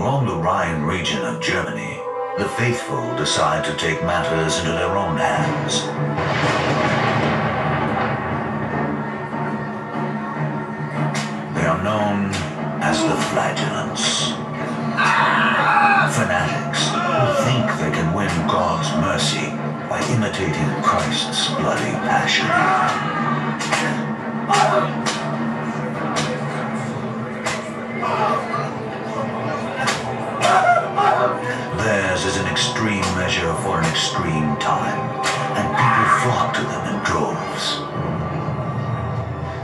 Along the Rhine region of Germany, the faithful decide to take matters into their own hands. They are known as the flagellants. Fanatics who think they can win God's mercy by imitating Christ's bloody passion. Theirs is an extreme measure for an extreme time, and people flock to them in droves.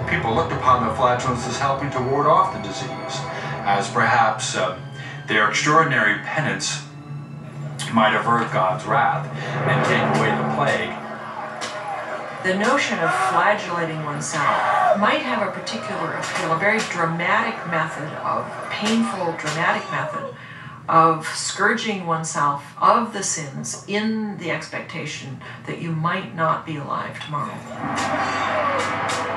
People looked upon the flagellants as helping to ward off the disease, as perhaps their extraordinary penance might avert God's wrath and take away the plague. The notion of flagellating oneself might have a particular appeal, a very dramatic method of painful, dramatic method of scourging oneself of the sins in the expectation that you might not be alive tomorrow.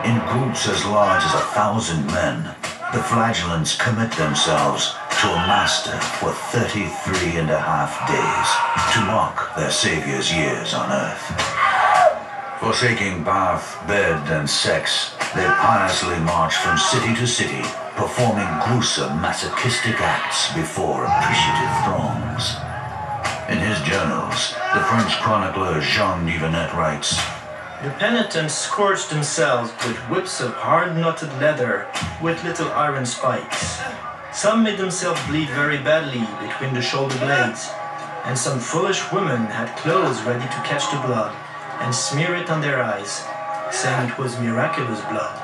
In groups as large as 1,000 men, the flagellants commit themselves to a master for 33.5 days to mock their Savior's years on earth. Forsaking bath, bed, and sex, they piously march from city to city, performing gruesome masochistic acts before appreciative throngs. In his journals, the French chronicler Jean Nivenet writes, "The penitents scourged themselves with whips of hard-knotted leather with little iron spikes. Some made themselves bleed very badly between the shoulder blades, and some foolish women had clothes ready to catch the blood and smear it on their eyes, saying it was miraculous blood."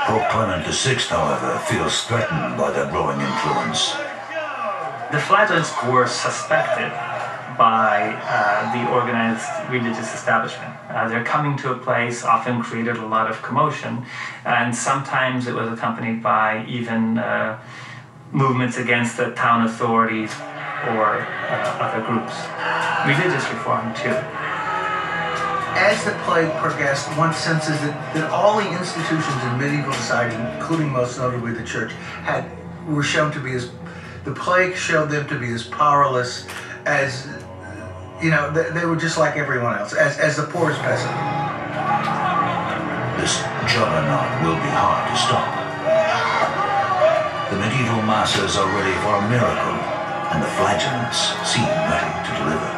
Pope Clement VI, however, feels threatened by their growing influence. The flagellants were suspected by the organized religious establishment. Their coming to a place often created a lot of commotion, and sometimes it was accompanied by even movements against the town authorities or other groups. Religious reform, too. As the plague progressed, one senses that all the institutions in medieval society, including most notably the church, were shown to be the plague showed them to be as powerless as, they were just like everyone else, as the poorest peasant. This juggernaut will be hard to stop. The medieval masses are ready for a miracle, and the flagellants seem ready to deliver.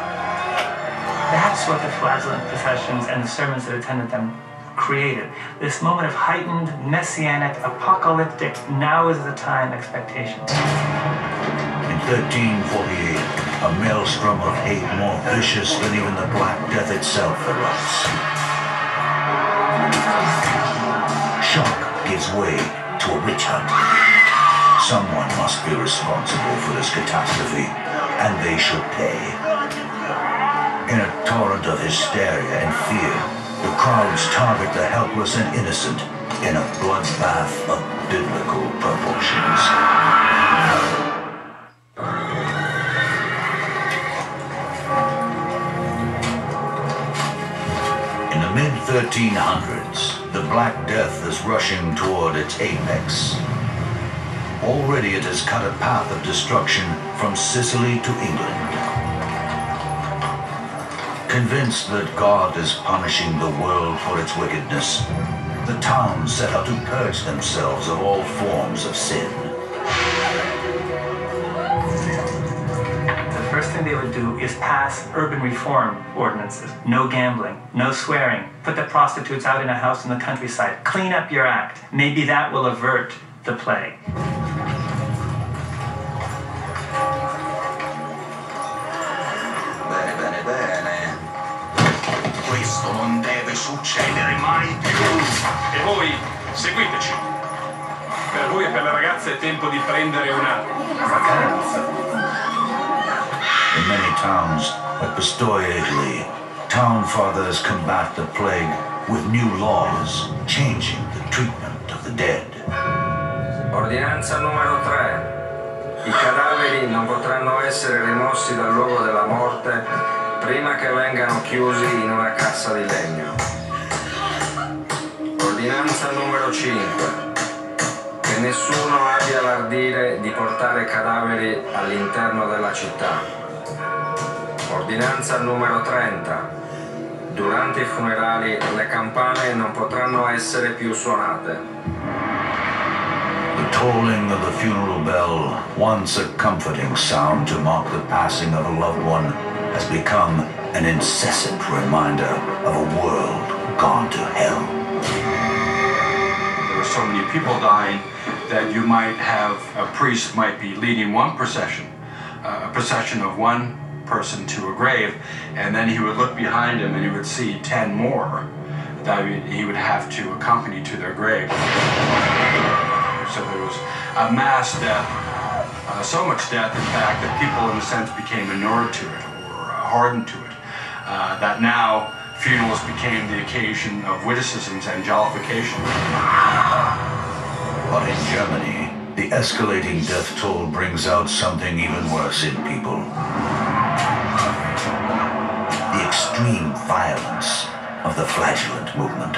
That's what the flagellant processions and the sermons that attended them created. This moment of heightened, messianic, apocalyptic, now is the time expectation. In 1348, a maelstrom of hate more vicious than even the Black Death itself erupts. Shock gives way to a witch hunt. Someone must be responsible for this catastrophe, and they should pay. In a torrent of hysteria and fear, the crowds target the helpless and innocent in a bloodbath of biblical proportions. In the mid-1300s, the Black Death is rushing toward its apex. Already it has cut a path of destruction from Sicily to England. Convinced that God is punishing the world for its wickedness, the towns set out to purge themselves of all forms of sin. The first thing they would do is pass urban reform ordinances. No gambling, no swearing, put the prostitutes out in a house in the countryside, clean up your act. Maybe that will avert the plague. Questo non deve succedere mai più. E voi seguiteci. Per lui e per la ragazza è tempo di prendere una vacanza. In many towns, like Pistoia, Italy, town fathers combat the plague with new laws changing the treatment of the dead. Ordinanza numero 3. I cadaveri non potranno essere rimossi dal luogo della morte prima che vengano chiusi in una cassa di legno. Ordinanza numero 5. Che nessuno abbia l'ardire di portare cadaveri all'interno della città. Ordinanza numero 30. Durante i funerali le campane non potranno essere più suonate. The tolling of the funeral bell, once a comforting sound to mark the passing of a loved one, has become an incessant reminder of a world gone to hell. There were so many people dying that you might have a priest might be leading one procession, a procession of one person to a grave, and then he would look behind him and he would see 10 more that he would have to accompany to their grave. So there was a mass death, so much death, in fact, that people, in a sense, became inured to it or hardened to it. That now funerals became the occasion of witticisms and jollification. But in Germany, the escalating death toll brings out something even worse in people. The extreme violence of the flagellant movement.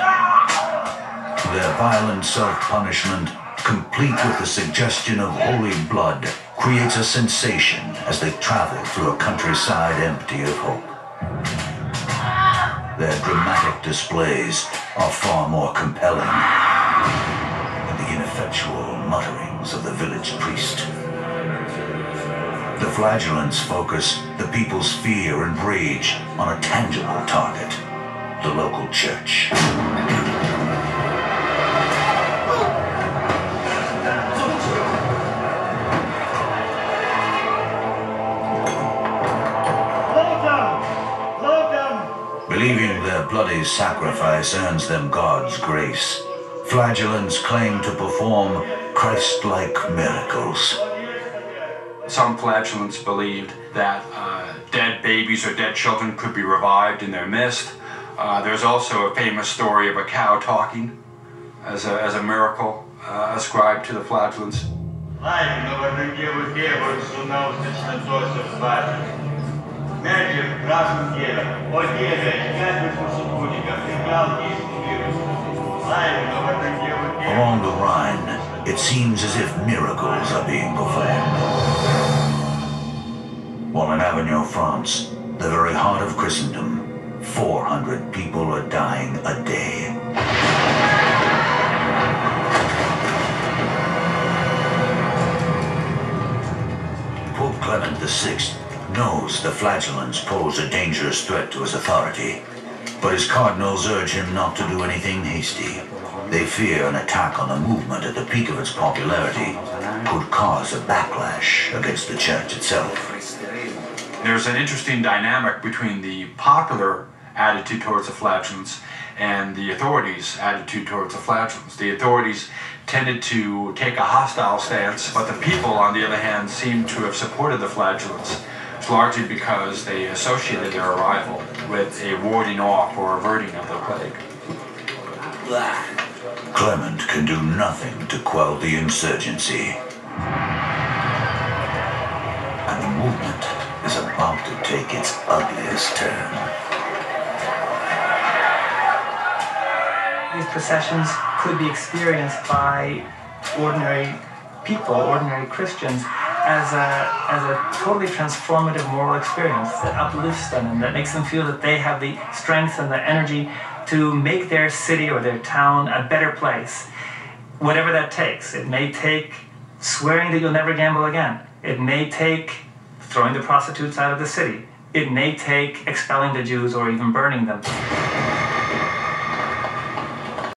Their violent self-punishment, complete with the suggestion of holy blood, creates a sensation as they travel through a countryside empty of hope. Their dramatic displays are far more compelling than the ineffectual mutterings of the village priest. The flagellants focus the people's fear and rage on a tangible target, the local church. Believing their bloody sacrifice earns them God's grace, flagellants claim to perform Christ-like miracles. Some flagellants believed that dead babies or dead children could be revived in their midst. There's also a famous story of a cow talking as a miracle ascribed to the flagellants. Along the Rhine, it seems as if miracles are being performed. While in Avignon, France, the very heart of Christendom, 400 people are dying a day. Pope Clement VI knows the flagellants pose a dangerous threat to his authority, but his cardinals urge him not to do anything hasty. They fear an attack on the movement at the peak of its popularity could cause a backlash against the church itself. There's an interesting dynamic between the popular attitude towards the flagellants and the authorities' attitude towards the flagellants. The authorities tended to take a hostile stance, but the people, on the other hand, seemed to have supported the flagellants, largely because they associated their arrival with a warding off or averting of the plague. Clement can do nothing to quell the insurgency. And the movement is about to take its ugliest turn. These processions could be experienced by ordinary people, ordinary Christians, as a totally transformative moral experience that uplifts them and that makes them feel that they have the strength and the energy to make their city or their town a better place, whatever that takes. It may take swearing that you'll never gamble again. It may take throwing the prostitutes out of the city. It may take expelling the Jews or even burning them.